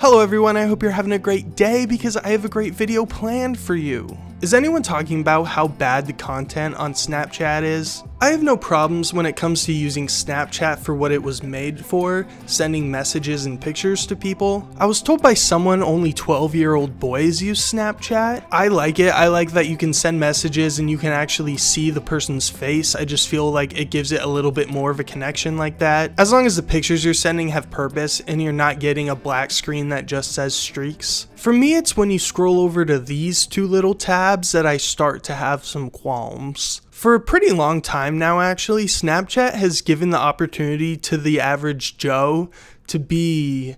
Hello everyone, I hope you're having a great day because I have a great video planned for you. Is anyone talking about how bad the content on Snapchat is? I have no problems when it comes to using Snapchat for what it was made for, sending messages and pictures to people. I was told by someone only 12-year-old boys use Snapchat. I like it. I like that you can send messages and you can actually see the person's face. I just feel like it gives it a little bit more of a connection like that. As long as the pictures you're sending have purpose and you're not getting a black screen that just says streaks. For me, it's when you scroll over to these two little tabs that I start to have some qualms. For a pretty long time now, actually, Snapchat has given the opportunity to the average Joe to be,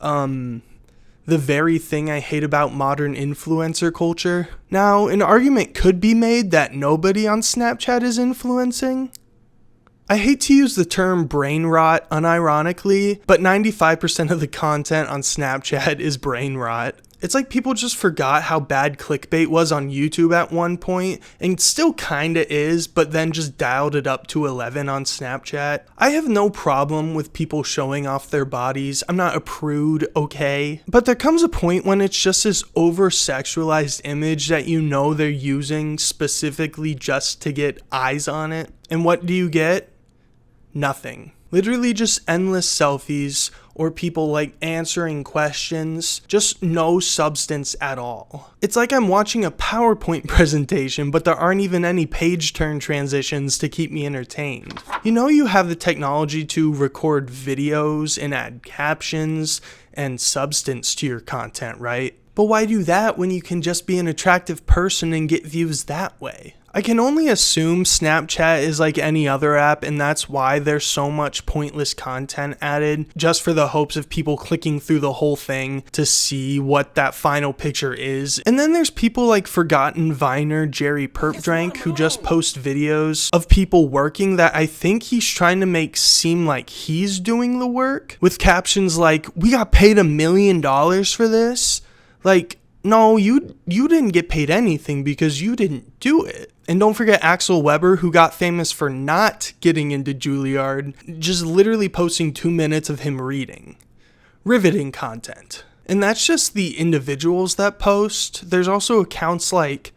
the very thing I hate about modern influencer culture. Now, an argument could be made that nobody on Snapchat is influencing. I hate to use the term brain rot unironically, but 95% of the content on Snapchat is brain rot. It's like people just forgot how bad clickbait was on YouTube at one point, and still kinda is, but then just dialed it up to 11 on Snapchat. I have no problem with people showing off their bodies. I'm not a prude, okay? But there comes a point when it's just this over-sexualized image that you know they're using specifically just to get eyes on it. And what do you get? Nothing. Literally just endless selfies or people like answering questions, just no substance at all. It's like I'm watching a PowerPoint presentation, but there aren't even any page turn transitions to keep me entertained. You know you have the technology to record videos and add captions and substance to your content, right? But why do that when you can just be an attractive person and get views that way? I can only assume Snapchat is like any other app, and that's why there's so much pointless content added, just for the hopes of people clicking through the whole thing to see what that final picture is. And then there's people like Forgotten Viner Jerry Perpdrank who just post videos of people working that I think he's trying to make seem like he's doing the work, with captions like, "We got paid $1 million for this." Like, no, you didn't get paid anything because you didn't do it. And don't forget Axel Weber, who got famous for not getting into Juilliard, just literally posting 2 minutes of him reading. Riveting content. And that's just the individuals that post. There's also accounts like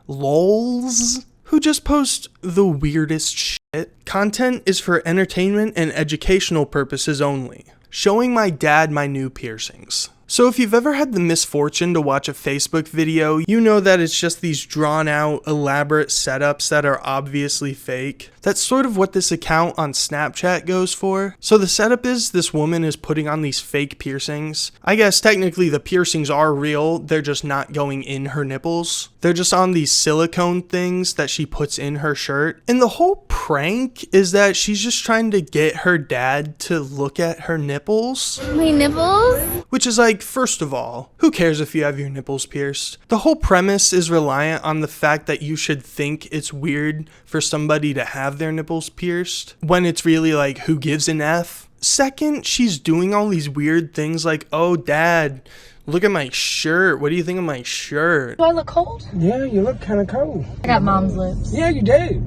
LOLZ, who just post the weirdest shit. Content is for entertainment and educational purposes only. Showing my dad my new piercings. So if you've ever had the misfortune to watch a Facebook video, you know that it's just these drawn out, elaborate setups that are obviously fake. That's sort of what this account on Snapchat goes for. So the setup is this woman is putting on these fake piercings. I guess technically the piercings are real, they're just not going in her nipples. They're just on these silicone things that she puts in her shirt. And the whole prank is that she's just trying to get her dad to look at her nipples. My nipples? Which is like, first of all, who cares if you have your nipples pierced? The whole premise is reliant on the fact that you should think it's weird for somebody to have their nipples pierced, when it's really like, who gives an F? Second, she's doing all these weird things like, "Oh, Dad, look at my shirt. What do you think of my shirt?" Do I look cold? Yeah, you look kind of cold. I got mom's lips. Yeah, you do.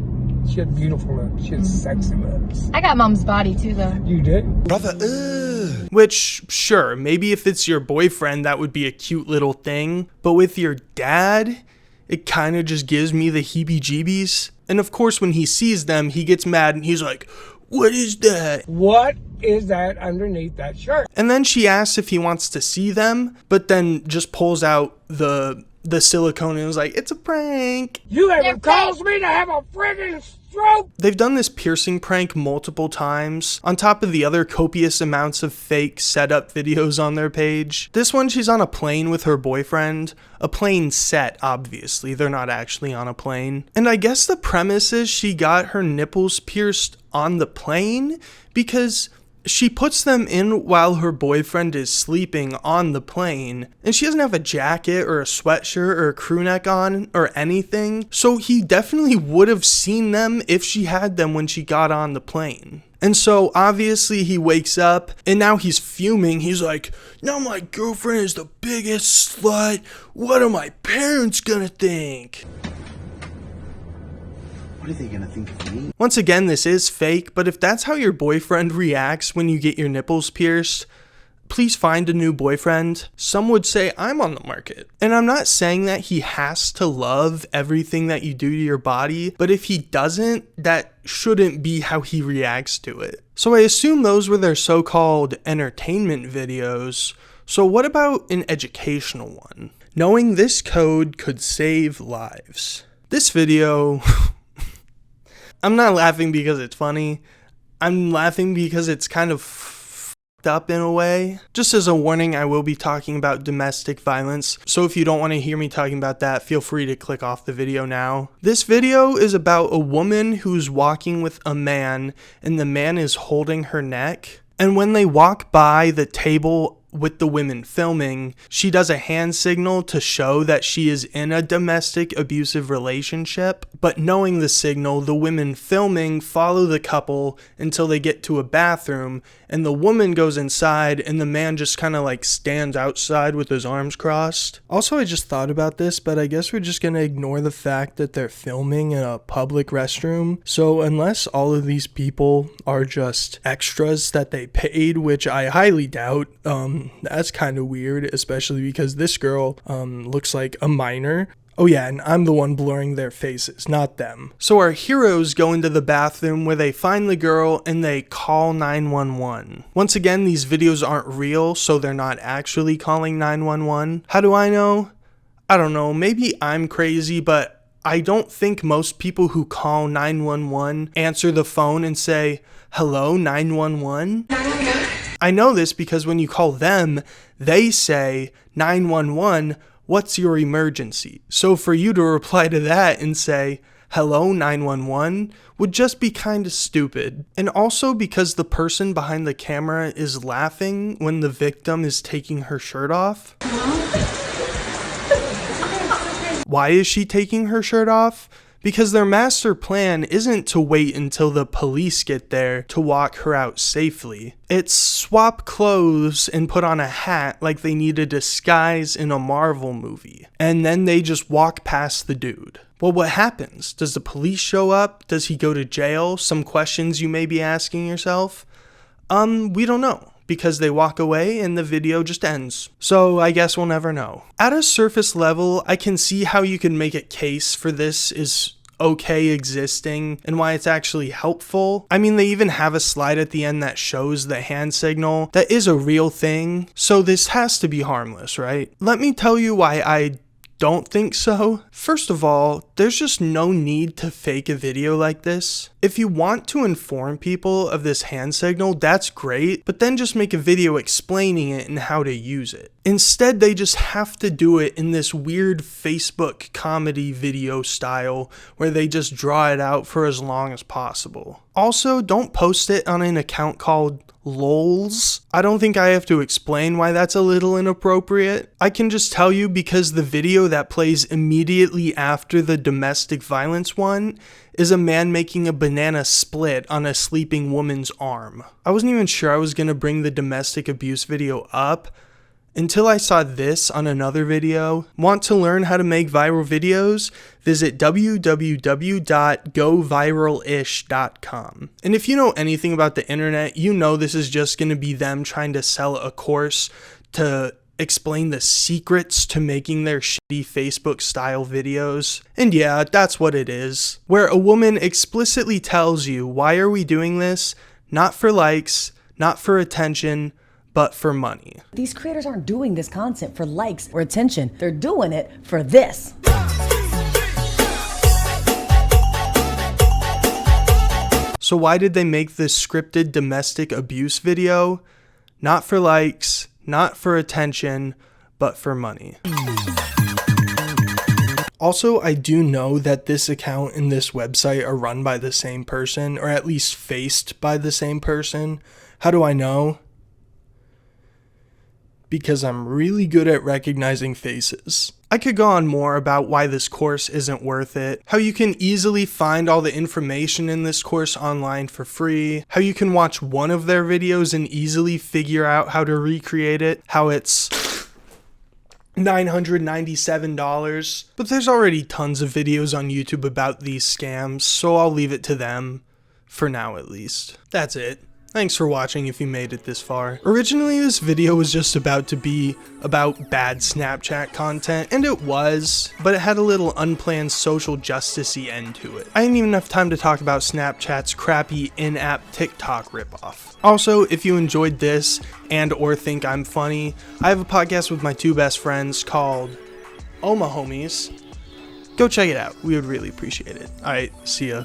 She had beautiful lips. She had sexy lips. I got mom's body too, though. You do. Brother, ugh. Which, sure, maybe if it's your boyfriend, that would be a cute little thing. But with your dad, it kind of just gives me the heebie-jeebies. And of course, when he sees them, he gets mad and he's like, "What is that? What is that underneath that shirt?" And then she asks if he wants to see them, but then just pulls out the silicone and was like, "It's a prank." You haven't caused me to have a friggin' stroke. They've done this piercing prank multiple times, on top of the other copious amounts of fake setup videos on their page. This one, she's on a plane with her boyfriend. A plane set, obviously. They're not actually on a plane. And I guess the premise is she got her nipples pierced on the plane because she puts them in while her boyfriend is sleeping on the plane, and she doesn't have a jacket or a sweatshirt or a crew neck on or anything, so he definitely would have seen them if she had them when she got on the plane. And so obviously he wakes up and now he's fuming. He's like, "Now my girlfriend is the biggest slut. What are my parents gonna think?" What are they gonna think of me? Once again, this is fake, but if that's how your boyfriend reacts when you get your nipples pierced, please find a new boyfriend. Some would say I'm on the market. And I'm not saying that he has to love everything that you do to your body, but if he doesn't, that shouldn't be how he reacts to it. So I assume those were their so-called entertainment videos. So what about an educational one? Knowing this code could save lives. This video, I'm not laughing because it's funny. I'm laughing because it's kind of fucked up in a way. Just as a warning, I will be talking about domestic violence. So if you don't want to hear me talking about that, feel free to click off the video now. This video is about a woman who's walking with a man and the man is holding her neck. And when they walk by the table with the women filming, she does a hand signal to show that she is in a domestic abusive relationship. But knowing the signal, the women filming follow the couple until they get to a bathroom, and the woman goes inside and the man just kind of like stands outside with his arms crossed. Also, I just thought about this, but I guess we're just gonna ignore the fact that they're filming in a public restroom. So unless all of these people are just extras that they paid, which I highly doubt, that's kind of weird, especially because this girl looks like a minor. Oh yeah, and I'm the one blurring their faces, not them. So our heroes go into the bathroom where they find the girl and they call 911. Once again, these videos aren't real, so they're not actually calling 911. How do I know? I don't know, maybe I'm crazy, but I don't think most people who call 911 answer the phone and say, "Hello, 911?" I know this because when you call them, they say, 911, what's your emergency? So for you to reply to that and say, hello, 911, would just be kind of stupid. And also because the person behind the camera is laughing when the victim is taking her shirt off. Why is she taking her shirt off? Because their master plan isn't to wait until the police get there to walk her out safely. It's swap clothes and put on a hat like they need a disguise in a Marvel movie. And then they just walk past the dude. Well, what happens? Does the police show up? Does he go to jail? Some questions you may be asking yourself. We don't know. Because they walk away and the video just ends. So I guess we'll never know. At a surface level, I can see how you can make a case for this is okay existing and why it's actually helpful. I mean, they even have a slide at the end that shows the hand signal. That is a real thing. So this has to be harmless, right? Let me tell you why I don't think so. First of all, there's just no need to fake a video like this. If you want to inform people of this hand signal, that's great, but then just make a video explaining it and how to use it. Instead, they just have to do it in this weird Facebook comedy video style where they just draw it out for as long as possible. Also, don't post it on an account called LOLZ. I don't think I have to explain why that's a little inappropriate. I can just tell you because the video that plays immediately after the domestic violence one is a man making a banana split on a sleeping woman's arm. I wasn't even sure I was going to bring the domestic abuse video up until I saw this on another video. Want to learn how to make viral videos? Visit www.goviralish.com. And if you know anything about the internet, you know this is just going to be them trying to sell a course to explain the secrets to making their shitty Facebook style videos. And yeah, that's what it is. Where a woman explicitly tells you, why are we doing this? Not for likes, not for attention, but for money. These creators aren't doing this content for likes or attention. They're doing it for this. So why did they make this scripted domestic abuse video? Not for likes, not for attention, but for money. Also, I do know that this account and this website are run by the same person, or at least faced by the same person. How do I know? Because I'm really good at recognizing faces. I could go on more about why this course isn't worth it, how you can easily find all the information in this course online for free, how you can watch one of their videos and easily figure out how to recreate it, how it's $997, but there's already tons of videos on YouTube about these scams, so I'll leave it to them, for now at least. That's it. Thanks for watching if you made it this far. Originally, this video was just about to be about bad Snapchat content, and it was, but it had a little unplanned social justice-y end to it. I didn't even have time to talk about Snapchat's crappy in-app TikTok ripoff. Also, if you enjoyed this and or think I'm funny, I have a podcast with my two best friends called Oh My Homies. Go check it out. We would really appreciate it. Alright, see ya.